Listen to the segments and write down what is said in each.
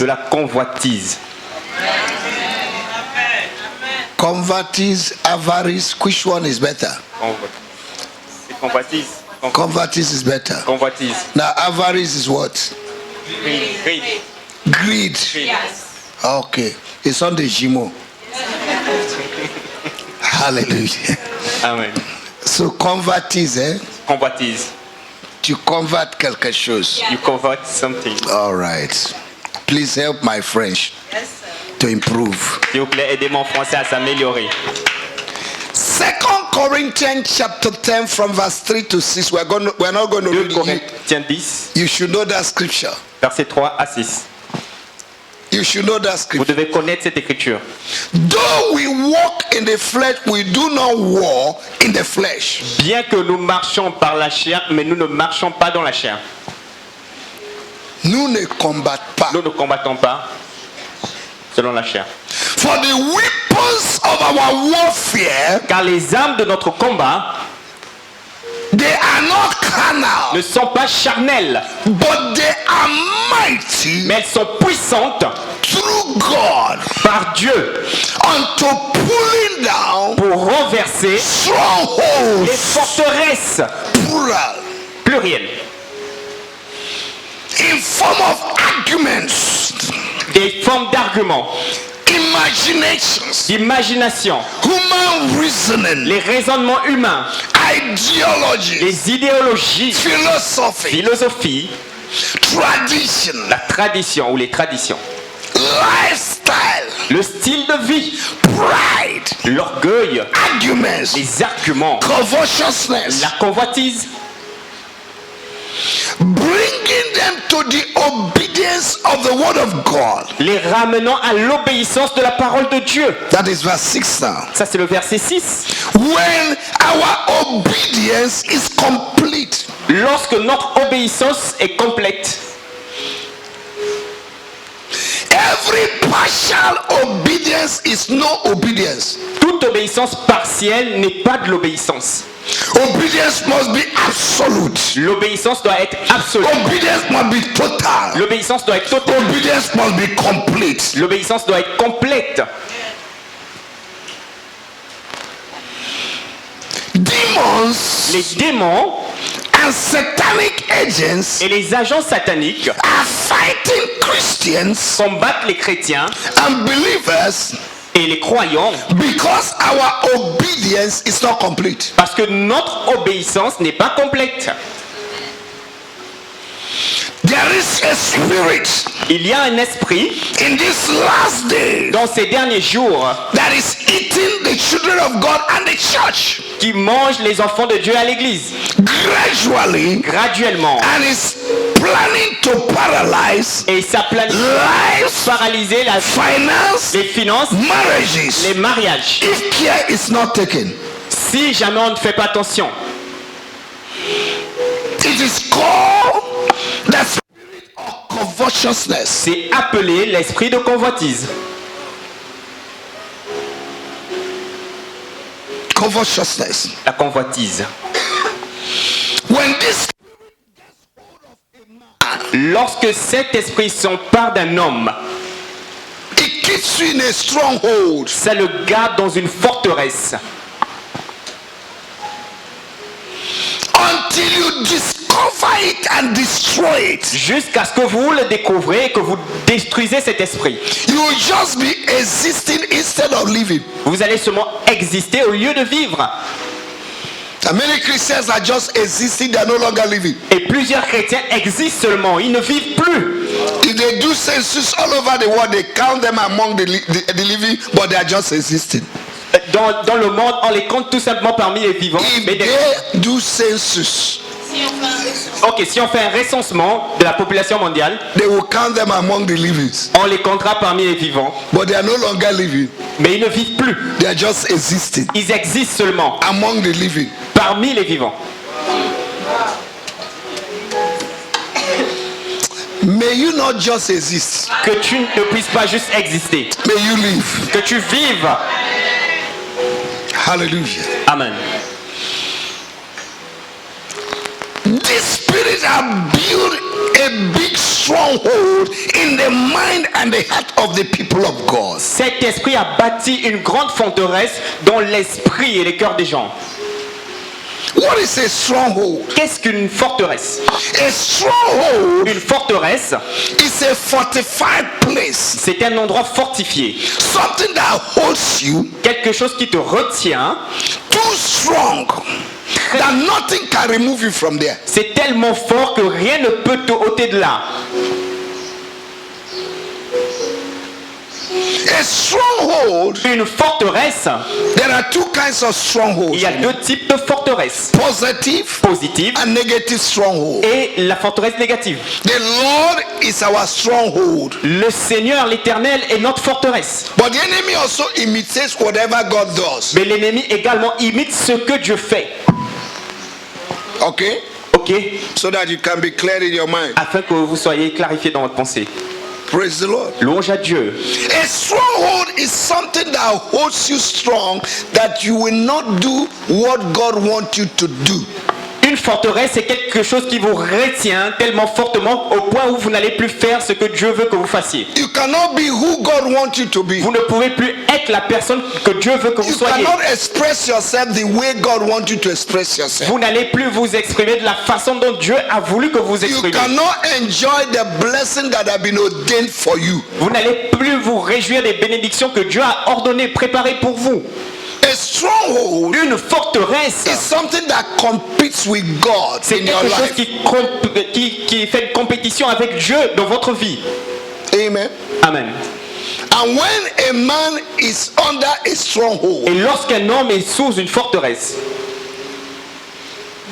de la convoitise. Convoitise, avarice, which one is better? Convoitise. Convoitise is better. Convoitise. Now avarice is what? Greed. Greed. Yes. Okay. It's on the Jimo. Hallelujah. Amen. So convoitise, eh? Convoitise. Tu convertes quelque chose. You convert something. All right. Please help my French to improve. S'il vous plaît, aidez mon français à s'améliorer. 2 Corinthians chapter 10 from verse 3 to 6. We're not going to 2 read it. Corinthiens 10, You should know that scripture. versets 3 à 6. You should know that Vous scripture. devez connaître cette écriture. Though we walk in the flesh, we do not war in the flesh. Bien que nous marchons par la chair, mais nous ne marchons pas dans la chair. Nous ne combattons pas. Nous ne combattons pas selon la chair. For the weapons of our warfare, Car les armes de notre combat they are not carnal, ne sont pas charnelles, but they are mighty mais elles sont puissantes through God par Dieu unto pulling down pour renverser les strongholds, forteresses plural, plurielles, in form of arguments, des formes d'arguments, imaginations, d'imagination, human reasoning, les raisonnements humains, ideology, les idéologies, philosophy, philosophie, tradition, la tradition ou les traditions, lifestyle, le style de vie, pride, l'orgueil, arguments, les arguments, covetousness, la convoitise, bringing them to the obedience of the word of God. les ramenant à l'obéissance de la parole de Dieu. That is verse 6 now. Ça c'est le verset 6. When our obedience is complete, Lorsque notre obéissance est complète, every partial obedience is no obedience. toute obéissance partielle n'est pas de l'obéissance. Obedience must be absolute. L'obéissance doit être absolue. Obedience must be total. L'obéissance doit être totale. Obedience must be complete. L'obéissance doit être complète. Demons Les démons and satanic agents et les agents sataniques are fighting Christians combattent les chrétiens and believers et les croyants because our obedience is not complete. parce que notre obéissance n'est pas complète. There is a spirit Il y a un esprit in this last day dans ces derniers jours that is eating the children of God and the church qui mange les enfants de Dieu à l'église gradually graduellement and is planning to paralyze et ça planifie lives, paralyser la finance, les finances, marriages les mariages. if care is not taken. Si jamais on ne fait pas attention, It is called the spirit of covetousness. c'est appelé l'esprit de convoitise. Covetousness. La convoitise. When this Lorsque cet esprit s'empare d'un homme, it keeps you in a stronghold ça le garde dans une forteresse until you discover it and destroy it. jusqu'à ce que vous le découvrez et que vous détruisez cet esprit. You will just be existing instead of living. Vous allez seulement exister au lieu de vivre. And many Christians are just existing, they are no longer living. Et plusieurs chrétiens existent seulement, ils ne vivent plus. If they do census all over the world, they count them among the living, but they are just existing. Dans le monde, on les compte tout simplement parmi les vivants. If Mais they do census, ok, si on fait un recensement de la population mondiale, they will count them among the livings, on les comptera parmi les vivants. but they are no longer living. Mais ils ne vivent plus. They are just existing Ils existent seulement among the living. parmi les vivants. May you not just exist. Que tu ne puisses pas juste exister. May you live. Que tu vives. Hallelujah. Amen. These spirits have built a big stronghold in the mind and the heart of the people of God. Cet esprit a bâti une grande forteresse dans l'esprit et les cœurs des gens. What is a stronghold? Qu'est-ce qu'une forteresse? A stronghold Une forteresse, is a fortified place. c'est un endroit fortifié. Something that holds you Quelque chose qui te retient. too strong that nothing can remove you from there. C'est tellement fort que rien ne peut te ôter de là. A stronghold, Une forteresse, there are two kinds of strongholds. il y a deux types de forteresses. Positive Positive and negative stronghold. et la forteresse négative. The Lord is our stronghold. Le Seigneur, l'Éternel, est notre forteresse. But the enemy also imitates whatever God does. Mais l'ennemi également imite ce que Dieu fait. Okay? Ok? So that you can be clear in your mind. Afin que vous soyez clarifiés dans votre pensée. Praise the Lord. Louange à Dieu. A stronghold is something that holds you strong that you will not do what God wants you to do. Une forteresse, c'est quelque chose qui vous retient tellement fortement au point où vous n'allez plus faire ce que Dieu veut que vous fassiez. You cannot be who God wants you to be. Vous ne pouvez plus être la personne que Dieu veut que vous You soyez. cannot express yourself the way God wants you to express yourself. Vous n'allez plus vous exprimer de la façon dont Dieu a voulu que vous You exprimiez. cannot enjoy the blessing that have been ordained for you. Vous n'allez plus vous réjouir des bénédictions que Dieu a ordonnées, préparées pour vous. A stronghold Une forteresse, is something that competes with God c'est in your quelque chose life. qui fait une compétition avec Dieu dans votre vie. Amen. Amen. And when a man is under a stronghold, Et lorsqu'un homme est sous une forteresse,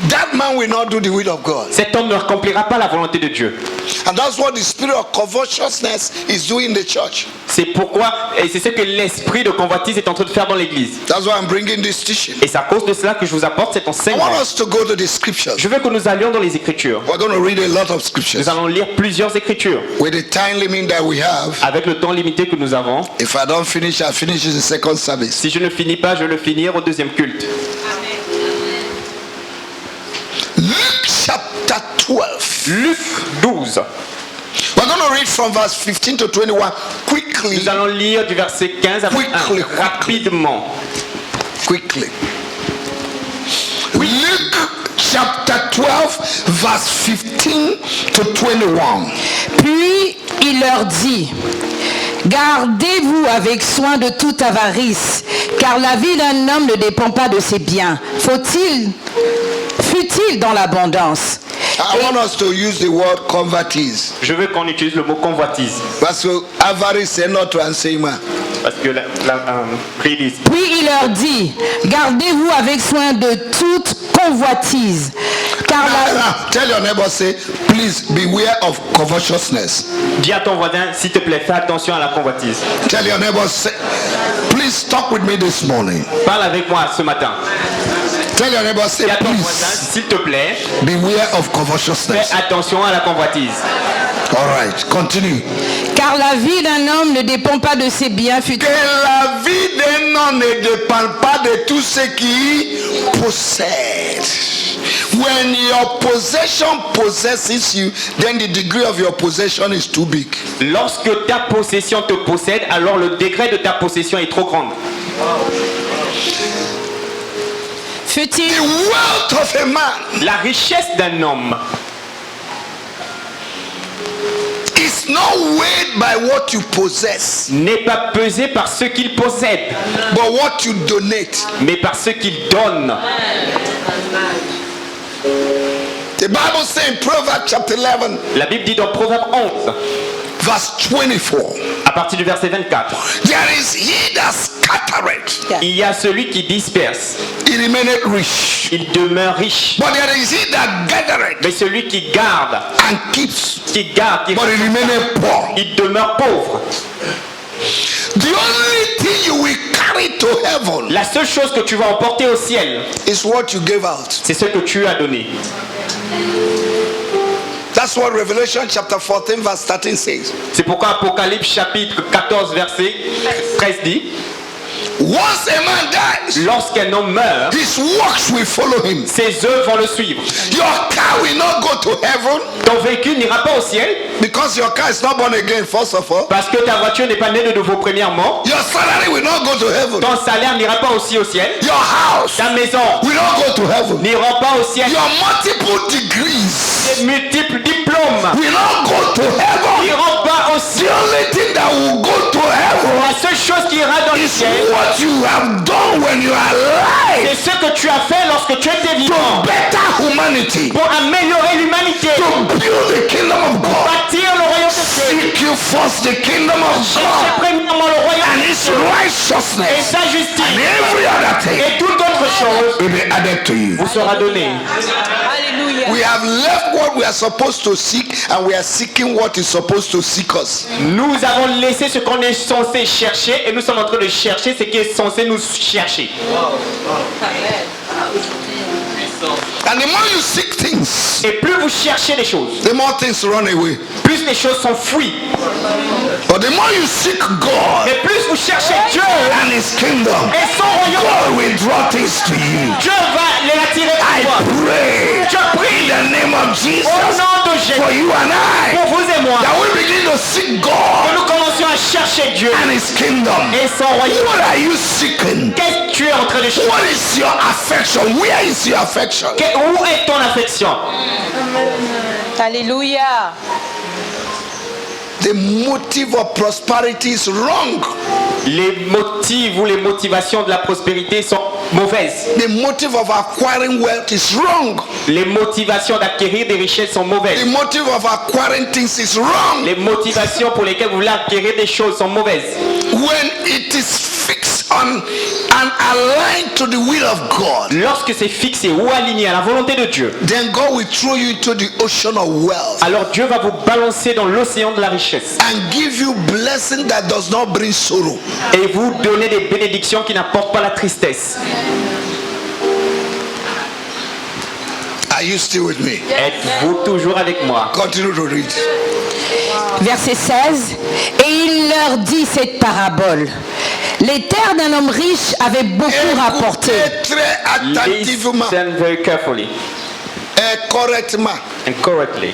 that man will not do the will of God. cet homme ne accomplira pas la volonté de Dieu. And that's what the spirit of covetousness is doing in the church. C'est pourquoi, et c'est ce que l'esprit de convoitise est en train de faire dans l'église. That's why I'm bringing this teaching. Et c'est à cause de cela que je vous apporte cet I enseignement. want us to go to the scriptures. Je veux que nous allions dans les Écritures. We're going to read a lot of scriptures. Nous allons lire plusieurs Écritures. With the time limit that we have, Avec le temps limité que nous avons, if I don't finish, I'll finish in the second service. si je ne finis pas, je vais le finir au deuxième culte. Luke chapter 12. Luc 12. We're going to read from verse 15 to 21 quickly. Nous allons lire du verset 15 à 21 rapidement. Quickly. Luke chapter 12, verse 15 to 21. Puis il leur dit, gardez-vous avec soin de toute avarice, car la vie d'un homme ne dépend pas de ses biens. Fut-il dans l'abondance? I want us to use the word convertise. Je veux qu'on utilise le mot convoitise. Parce que avarice, c'est notre enseignement. Parce que release. Puis il leur dit, gardez-vous avec soin de toute convoitise, car la... Tell your neighbor, say, please beware of covetousness. Dis à ton voisin, s'il te plaît, fais attention à la convoitise. Tell your neighbor, say, please talk with me this morning. Parle avec moi ce matin. Tell your neighbor, say, Dis à ton voisin, please s'il te plaît, beware of fais covetousness. attention à la convoitise. All right, continue. car la vie d'un homme ne dépend pas de ses biens futurs. Que la vie d'un homme ne dépend pas de tout ce qu'il possède. When your possession possesses you, then the degree of your possession is too big. Lorsque ta possession te possède, alors le degré de ta possession est trop grand. Fut-il The wealth of a man La richesse d'un homme is not weighed by what you possess, n'est pas pesée par ce qu'il possède, but what you donate. mais par ce qu'il donne. The Bible says in Proverbs chapter 11, La Bible dit dans Proverbe 11, verse 24, à partir du verset 24, there is he that scattereth, il y a celui qui disperse, he remaineth rich. il demeure riche. But there is he that gathereth Mais celui qui garde, and keeps, qui garde, but he remaineth poor. il demeure pauvre. The only thing you will carry to heaven La seule chose que tu vas emporter au ciel, is what you gave out. c'est ce que tu as donné. That's what Revelation chapter 14 verse 13 says. C'est pourquoi Apocalypse chapitre 14 verset 13 dit, Once a man dies, Lorsqu'un homme meurt, his works will follow him. ses œuvres vont le suivre. Your car will not go to heaven Ton véhicule n'ira pas au ciel because your car is not born again, first of all. parce que ta voiture n'est pas née de nouveau premièrement. Your salary will not go to heaven. Ton salaire n'ira pas aussi au ciel. Your house Ta maison will not go to heaven. n'ira pas au ciel. Your multiple degrees Tes multiples diplômes will not go to heaven. n'iront pas au The ciel. only thing that will go to heaven La seule chose qui ira dans le is ciel, what you have done when you are c'est alive ce que tu as fait lorsque tu étais to vivant better humanity, pour améliorer l'humanité, to build the kingdom of God. bâtir le royaume de Dieu. Seek you first the kingdom of Cherchez God premièrement le royaume and de his Dieu et righteousness, sa and justice every other thing et toute autre chose will be added to you. vous sera donnée. We have left what we are supposed to seek and we are seeking what is supposed to seek us. Nous avons laissé ce qu'on est censé chercher et nous sommes en train de chercher ce qui est censé nous chercher. And the more you seek things, Et plus vous cherchez les choses, the more things run away. plus les choses s'enfuient. But the more you seek God Et plus vous cherchez Dieu and his kingdom, et son royaume, God will draw things to you. Dieu va les attirer I vers toi. pray Je in prie the name of au Jesus nom de for Jésus you and I pour vous et moi that we begin to seek que God nous commencions à chercher Dieu and his kingdom. et son royaume. What are you seeking? Qu'est-ce que tu es en train de chercher? What is your affection? Where is your affection? Où est ton affection? Alléluia. The motive of prosperity is wrong. Les motifs ou les motivations de la prospérité sont mauvaises. The motive of acquiring wealth is wrong. Les motivations d'acquérir des richesses sont The mauvaises. motive of acquiring things is wrong. Les motivations pour lesquelles vous voulez acquérir des choses sont mauvaises. When it is fixed on and aligned to the will of God, Lorsque c'est fixé ou aligné à la volonté de Dieu, then God will throw you into the ocean of wealth alors Dieu va vous balancer dans l'océan de la richesse and give you blessing that does not bring sorrow. et vous donner des bénédictions qui n'apportent pas la tristesse. Are you still with me? Êtes-vous toujours avec moi? Continue to read. Verset 16. Et il leur dit cette parabole. Les terres d'un homme riche avaient beaucoup rapporté. Écoutez très attentivement Listen very carefully et correctement. and correctly.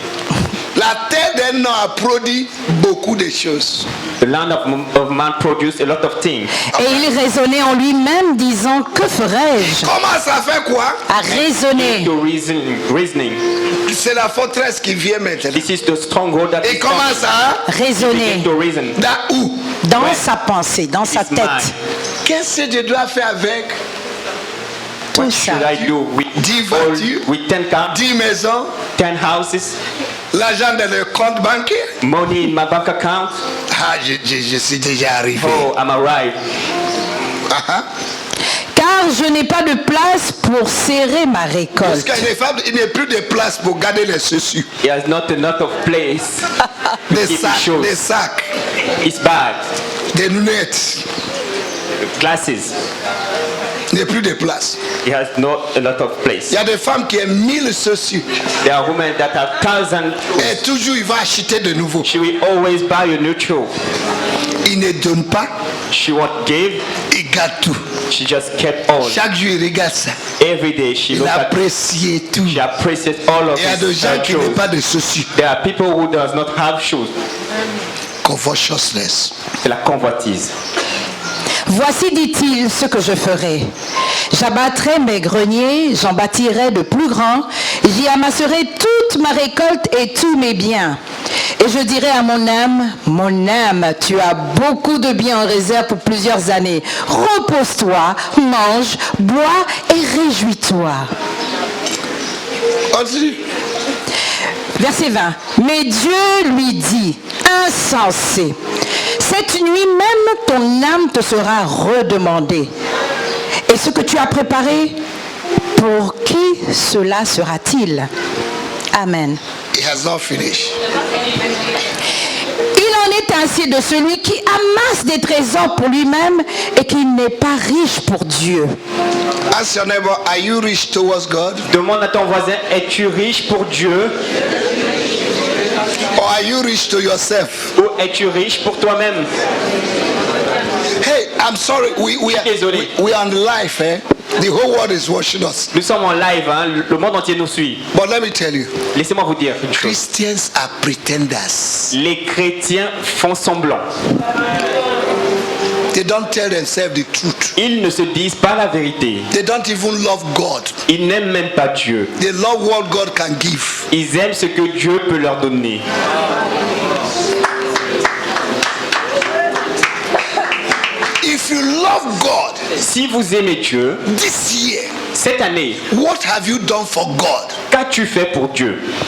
La terre d'un homme a produit beaucoup de choses. The land of man produced a lot of things. Et il raisonnait en lui-même, disant, que ferai-je? Comment ça fait quoi? À raisonner. To reasoning. C'est la forteresse qui vient maintenant. This is the stronghold that Et is comment ça? Raisonner. to reason. Dans où? Dans sa pensée, dans sa It's tête. mine. Qu'est-ce que je dois faire avec Tout ça. Should I do with 10 voitures, with 10 cars, 10 maisons, 10 houses, l'argent dans le compte bancaire? money in my bank account? Ah, je suis déjà arrivé. Oh, I'm arrived. Ah, ah. Car je n'ai pas de place pour serrer ma Parce récolte. qu'il n'est pas- il n'y a plus de place pour garder les chaussures. He has not enough of place. Des Keep sacs, shoes. des sacs, His bag, des lunettes. glasses. Il n'y a plus de place. He has not a lot of place. Il y a des femmes qui ont 1000 chaussures. There are women that have thousands. Et toujours, il va acheter de nouveau. She will always buy a new shoe. Il ne donne pas, She won't give. il garde tout. She just kept all. Chaque jour, il regarde ça. Every day she Il looks at. apprécie tout. She appreciates all of Il y a des his gens qui n'ont shoes. pas de chaussures. There are people who does not have shoes. Covetousness. C'est la convoitise. Voici, dit-il, ce que je ferai. J'abattrai mes greniers, j'en bâtirai de plus grands, j'y amasserai toute ma récolte et tous mes biens. Et je dirai à mon âme, tu as beaucoup de biens en réserve pour plusieurs années. Repose-toi, mange, bois et réjouis-toi. Continue. Verset 20. Mais Dieu lui dit, insensé, cette nuit même ton âme te sera redemandée. Et ce que tu as préparé, pour qui cela sera-t-il? Amen. He has not finished. Il en est ainsi de celui qui amasse des trésors pour lui-même et qui n'est pas riche pour Dieu. Ask your neighbor, are you rich towards God? Demande à ton voisin, es-tu riche pour Dieu Or are you rich to yourself? ou es-tu riche pour toi-même? Hey, I'm sorry. We Désolé. are on live, eh? The whole world is watching us. Nous sommes en live, hein? Le monde entier nous suit. But let me tell you, Laissez-moi vous dire une chose. Christians are pretenders. Les chrétiens font semblant. They don't tell themselves the truth. Ils ne se disent pas la vérité. They don't even love God. Ils n'aiment même pas Dieu. They love what God can give. Ils aiment ce que Dieu peut leur donner. If you love God, Si vous aimez Dieu, this year, cette année, what have you done for God? qu'as-tu fait pour Dieu?